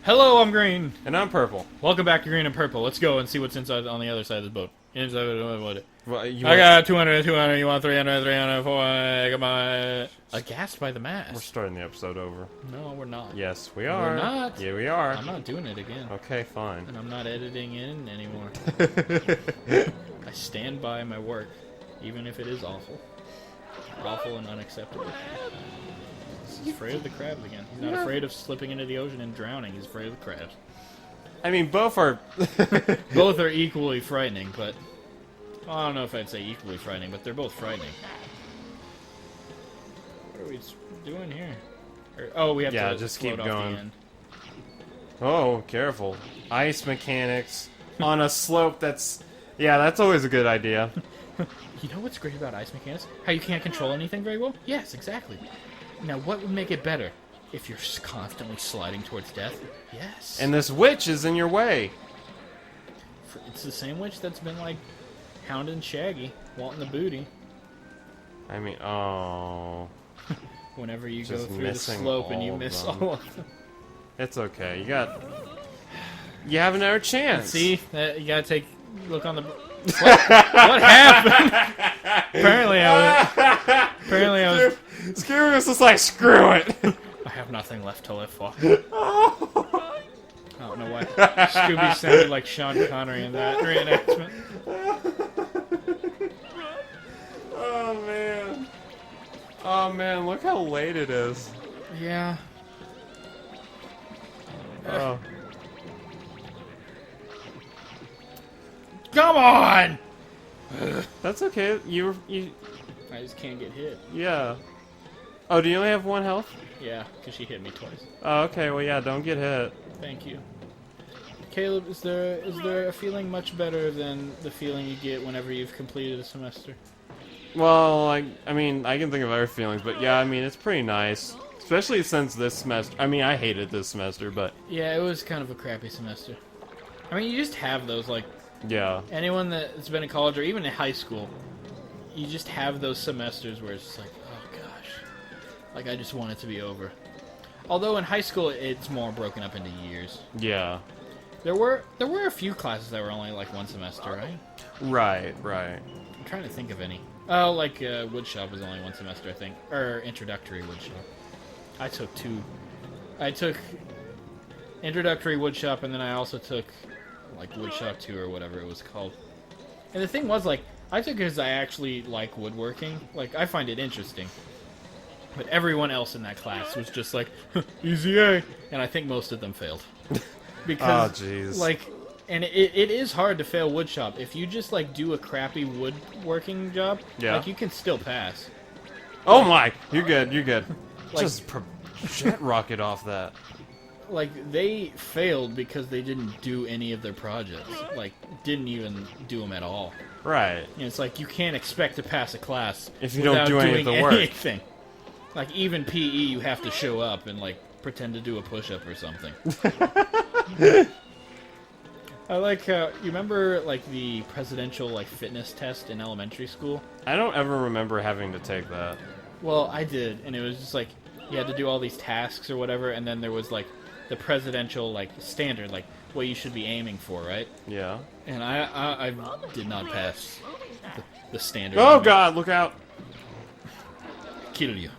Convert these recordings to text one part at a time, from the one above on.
Hello, I'm Green. And I'm purple. Welcome back to Green and Purple. Let's go and see what's inside on the other side of the boat. Inside of what? Well, I got 200, 200, you want 300, 300, 400, come on. Aghast by the mask. We're starting the episode over. No, we're not. Yes, we are. We're not. Yeah, we are. I'm not doing it again. Okay, fine. And I'm not editing in anymore. I stand by my work, even if it is awful. Awful and unacceptable. He's afraid of the crabs again. He's not afraid of slipping into the ocean and drowning. He's afraid of the crabs. I mean, both are... Both are equally frightening, but... Well, I don't know if I'd say equally frightening, but they're both frightening. What are we doing here? Oh, we have to just float keep off going. the end. Oh, careful. Ice mechanics on a slope that's... Yeah, that's always a good idea. You know what's great about ice mechanics? How you can't control anything very well? Yes, exactly. Now, what would make it better? If you're constantly sliding towards death? Yes. And this witch is in your way. It's the same witch that's been, like, hounding Shaggy, wanting the booty. I mean, oh... Whenever you go Just through the missing slope and you all miss of them. all of them. It's okay. You have another chance. See? You gotta take... Look on the... What happened? Apparently I was... Scooby was just like, screw it. I have nothing left to live for. I don't know why Scooby sounded like Sean Connery in that reenactment. Oh, man. Oh, man, look how late it is. Yeah. Oh. Come on! That's okay. You... I just can't get hit. Yeah. Oh, do you only have one health? Yeah, because she hit me twice. Oh, okay. Well, yeah, don't get hit. Thank you. Caleb, is there a feeling much better than the feeling you get whenever you've completed a semester? Well, I mean, I can think of other feelings, but yeah, I mean, it's pretty nice. Especially since this semester... I mean, I hated this semester, but... Yeah, it was kind of a crappy semester. I mean, you just have those, like... Yeah. Anyone that's been in college or even in high school, you just have those semesters where it's just like, oh gosh, like I just want it to be over. Although in high school it's more broken up into years. Yeah. There were a few classes that were only like one semester, right? Right. I'm trying to think of any. Oh, like woodshop was only one semester, I think, or introductory woodshop. I took two. I took introductory woodshop, and then I also took like woodshop 2 or whatever it was called. And the thing was, like, I took it because I actually like woodworking. Like, I find it interesting. But everyone else in that class was just like, easy A. And I think most of them failed. Because, oh, jeez. like, and it is hard to fail woodshop. If you just, like, do a crappy woodworking job, like, you can still pass. Oh my! You're good. Like, just jet rocket off that. Like, they failed because they didn't do any of their projects. Like, didn't even do them at all. Right. You know, it's like, you can't expect to pass a class if you don't do any of the work. Anything. Like, even PE, you have to show up and, like, pretend to do a push-up or something. I like how, you remember, like, the presidential, like, fitness test in elementary school? I don't ever remember having to take that. Well, I did, and it was just, like, you had to do all these tasks or whatever, and then there was, like, the presidential, like, standard, like, what you should be aiming for, right? Yeah. And I did not pass the standard. Oh, God, look out. Kill you.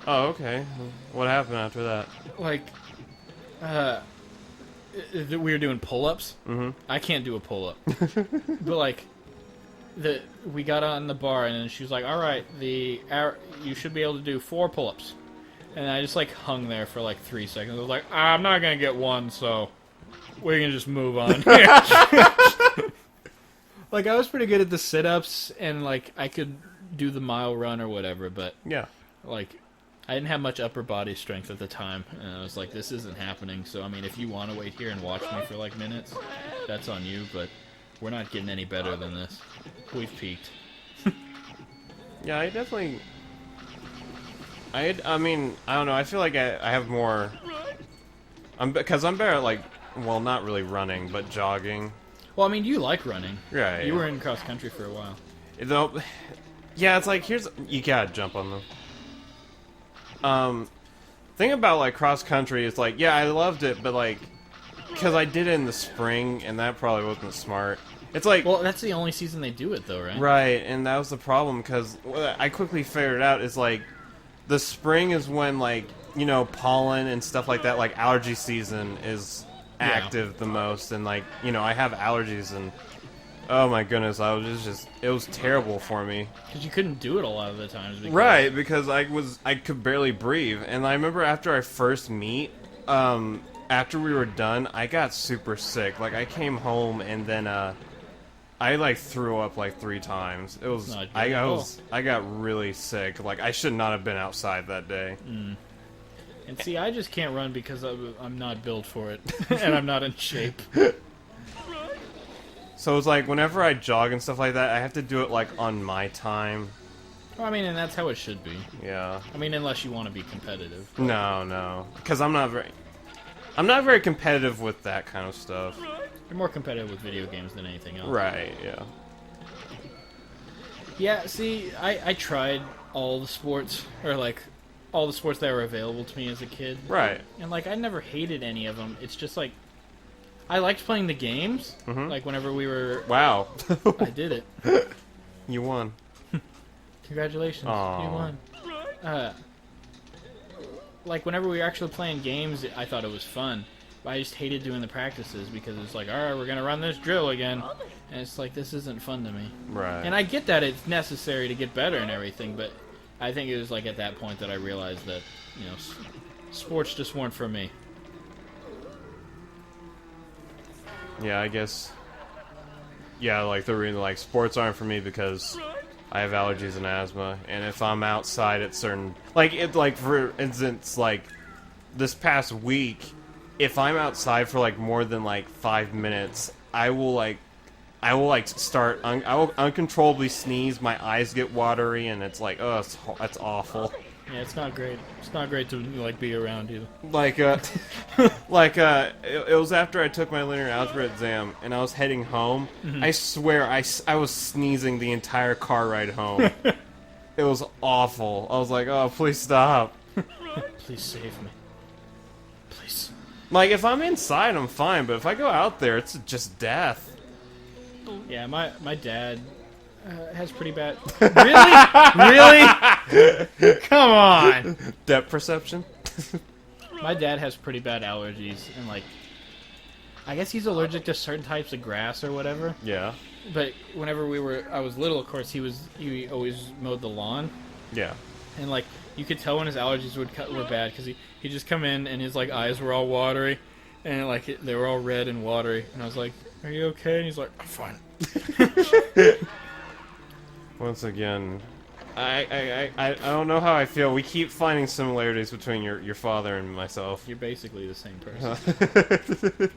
Oh, okay. What happened after that? Like, we were doing pull-ups. Mm-hmm. I can't do a pull-up. But, like, we got on the bar, and then she was like, all right, you should be able to do 4 pull-ups. And I just, like, hung there for, like, 3 seconds. I was like, I'm not going to get one, so we can just move on. Like, I was pretty good at the sit-ups, and, like, I could do the mile run or whatever, but, yeah, like, I didn't have much upper body strength at the time, and I was like, this isn't happening, so, I mean, if you want to wait here and watch me for, like, minutes, that's on you, but we're not getting any better than this. We've peaked. Yeah, I definitely... I mean, I don't know, I feel like I have more... Because I'm better at, like, well, not really running, but jogging. Well, I mean, you like running. Right. You were in cross-country for a while. Though, yeah, it's like, you gotta jump on them. Thing about, like, cross-country is, like, yeah, I loved it, but, like, because I did it in the spring, and that probably wasn't smart. It's like, well, that's the only season they do it, though, right? right, and that was the problem, because I quickly figured out is, like, the spring is when, like, you know, pollen and stuff like that, like, allergy season is active the most, and, like, you know, I have allergies, and, oh my goodness, it was terrible for me. Because you couldn't do it a lot of the times. Right, because I could barely breathe, and I remember after our first meet, after we were done, I got super sick. Like, I came home, and then, I like threw up like 3 times. It was I got really sick. Like I should not have been outside that day. And see, I just can't run because I'm not built for it, and I'm not in shape. So it's like whenever I jog and stuff like that, I have to do it like on my time. Well, I mean, and that's how it should be. Yeah. I mean, unless you want to be competitive. No, because I'm not very competitive with that kind of stuff. You're more competitive with video games than anything else. Right, yeah. Yeah, see, I tried all the sports, or like, all the sports that were available to me as a kid. Right. And like, I never hated any of them. It's just like, I liked playing the games. Like, whenever we were... Wow. I did it. You won. Congratulations. Aww. You won. Like, whenever we were actually playing games, I thought it was fun. But I just hated doing the practices because it's like, alright, we're going to run this drill again. And it's like, this isn't fun to me. Right. And I get that it's necessary to get better and everything, but I think it was like at that point that I realized that, you know, sports just weren't for me. Yeah, I guess. Yeah, like the reason, like sports aren't for me because I have allergies and asthma, and if I'm outside at certain, like for instance, like this past week, if I'm outside for like more than like 5 minutes, I will start, I will uncontrollably sneeze, my eyes get watery, and it's like, oh, it's awful. Yeah, it's not great. It's not great to like be around either. Like, it was after I took my linear algebra exam, and I was heading home. I swear, I was sneezing the entire car ride home. It was awful. I was like, oh, please stop. Please save me. Please. Like, if I'm inside, I'm fine, but if I go out there, it's just death. Yeah, my dad has pretty bad... Really? Really? Come on! Depth perception? My dad has pretty bad allergies, and like... I guess he's allergic to certain types of grass or whatever. Yeah. But whenever I was little, of course, he always mowed the lawn. Yeah. And like, you could tell when his allergies were bad, because he'd just come in and his like eyes were all watery, and like they were all red and watery, and I was like, "Are you okay?" And he's like, "I'm fine." Once again, I don't know how I feel. We keep finding similarities between your father and myself. You're basically the same person.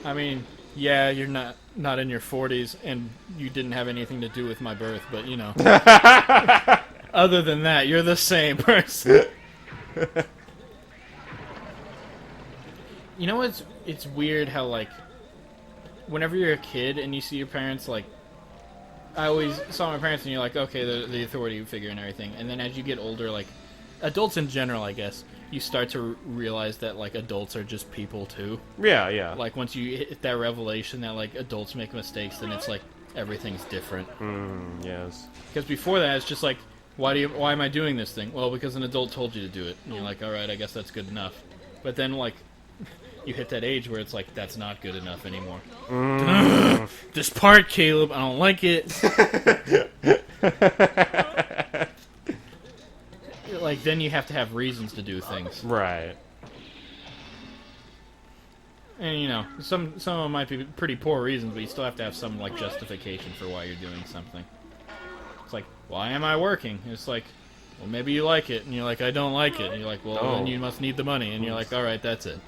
I mean, yeah, you're not in your 40s, and you didn't have anything to do with my birth, but you know. Other than that, you're the same person. You know what's it's weird how like whenever you're a kid and you see your parents, like I always saw my parents and you're like, okay, the authority figure and everything, and then as you get older, like adults in general, I guess, you start to realize that like adults are just people too. Yeah. Like once you hit that revelation that like adults make mistakes, then it's like everything's different. Yes. Because before that, it's just like, why am I doing this thing? Well, because an adult told you to do it. And you're like, all right, I guess that's good enough. But then like you hit that age where it's like, that's not good enough anymore. This part, Caleb, I don't like it. Like, then you have to have reasons to do things. Right. And, you know, some of them might be pretty poor reasons, but you still have to have some, like, justification for why you're doing something. It's like, why am I working? And it's like, well, maybe you like it. And you're like, I don't like it. And you're like, well, then you must need the money. And you're like, all right, that's it.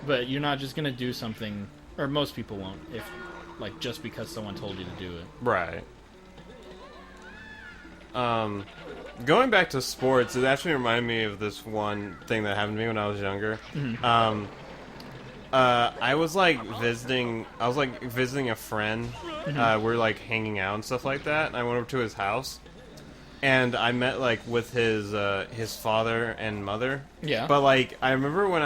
But you're not just going to do something, or most people won't, if, like, just because someone told you to do it. Right. Going back to sports, it actually reminded me of this one thing that happened to me when I was younger. I was visiting a friend. We're like hanging out and stuff like that. And I went over to his house, and I met like with his father and mother. Yeah. But like I remember when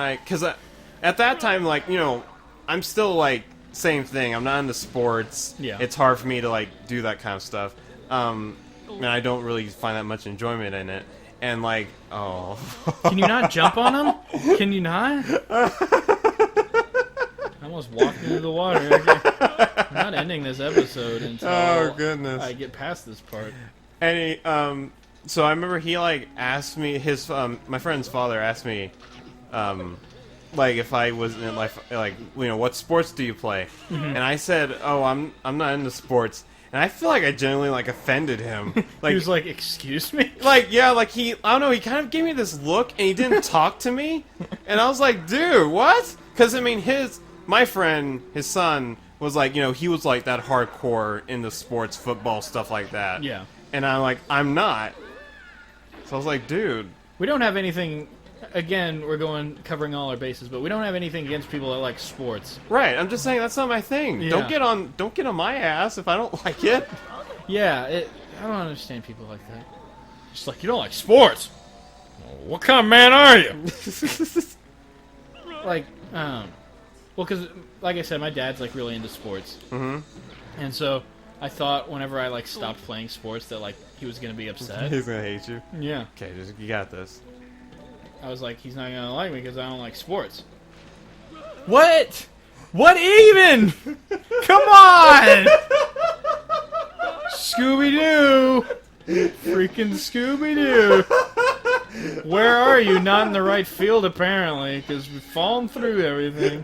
at that time, like, you know, I'm still like same thing. I'm not into sports. Yeah. It's hard for me to like do that kind of stuff. And I don't really find that much enjoyment in it. And like, oh, Can you not jump on them? Can you not? I almost walked into the water. I'm not ending this episode until goodness, I get past this part. And he, so I remember he like asked me his my friend's father asked me, like if I was in like you know, what sports do you play? And I said, oh, I'm not into sports. And I feel like I genuinely like offended him. Like He was like, "Excuse me." like yeah, like I don't know, he kind of gave me this look and he didn't talk to me. And I was like, dude, what? Because I mean, my friend, his son was like, you know, he was like that hardcore into sports, football, stuff like that. Yeah. And I'm like, I'm not. So I was like, dude. We don't have anything. Again, we're covering all our bases, but we don't have anything against people that like sports. Right, I'm just saying that's not my thing. Yeah. Don't get on my ass if I don't like it. Yeah, I don't understand people like that. Just like, you don't like sports. Well, what kind of man are you? Like, well, because like I said, my dad's like really into sports, and so I thought whenever I like stopped playing sports that like he was gonna be upset. He's gonna hate you. Yeah, Okay, you got this. I was like, he's not gonna like me because I don't like sports. What? What even? Come on! Scooby-Doo! Freaking Scooby-Doo! Where are you? Not in the right field, apparently, because we've fallen through everything.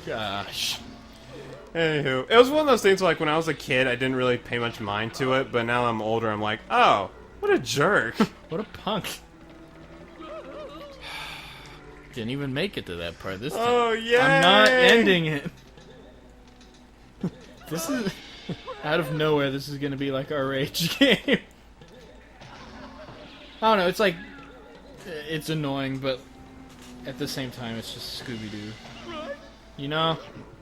Gosh. Anywho, it was one of those things like when I was a kid, I didn't really pay much mind to it, but now I'm older, I'm like, oh, what a jerk. What a punk. Didn't even make it to that part this time. Oh, yeah. I'm not ending it. This is... Out of nowhere, this is gonna be like our rage game. I don't know, it's like... It's annoying, but... At the same time, it's just Scooby-Doo. You know?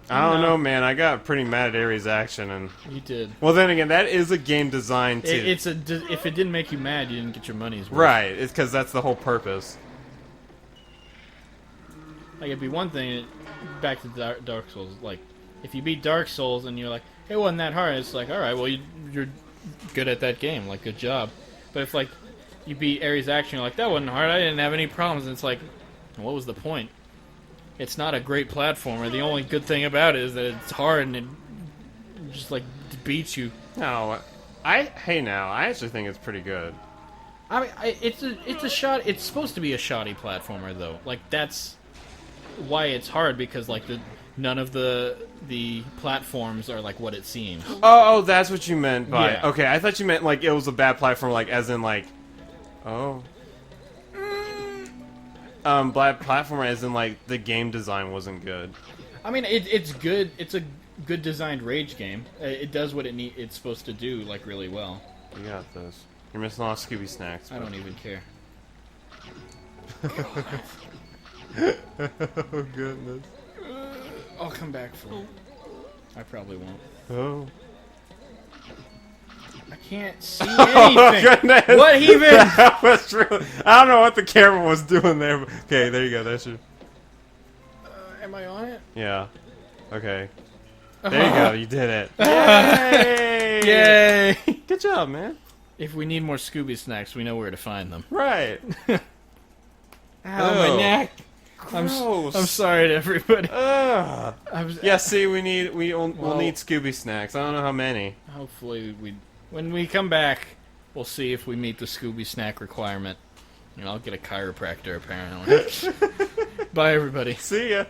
I don't know, man. I got pretty mad at Ares Action, and You did. well, then again, that is a game designed to If it didn't make you mad, you didn't get your money's worth. right. It's because that's the whole purpose. Like, it'd be one thing, back to Dark Souls, like, if you beat Dark Souls and you're like, it wasn't that hard, it's like, alright, well, you're good at that game, like, good job. But if, like, you beat Ares Action, you're like, that wasn't hard, I didn't have any problems, and it's like, what was the point? It's not a great platformer, the only good thing about it is that it's hard and it just, like, beats you. No, I actually think it's pretty good. I mean, it's a shot, it's supposed to be a shoddy platformer, though. Like, that's why it's hard, because, like, none of the platforms are like what it seems. Oh, that's what you meant by... Yeah. Okay, I thought you meant, like, it was a bad platform, like, as in, like... Oh. Bad platformer as in, like, the game design wasn't good. I mean, it's good. It's a good designed rage game. It does what it's supposed to do, like, really well. You got this. You're missing all Scooby snacks. I don't even care. Oh, goodness. I'll come back for it. I probably won't. Oh. I can't see Oh, anything. goodness. What even? That was really... I don't know what the camera was doing there. But... Okay, there you go. That's your... Am I on it? Yeah. Okay. There you go. You did it. Yay! Yay! Good job, man. If we need more Scooby snacks, we know where to find them. Right. Ow, my Oh. neck. I'm Gross. sorry to everybody. Ugh. Yeah, see, we'll need Well- Scooby snacks. I don't know how many. Hopefully, when we come back, we'll see if we meet the Scooby snack requirement. And I'll get a chiropractor, apparently. Bye, everybody. See ya.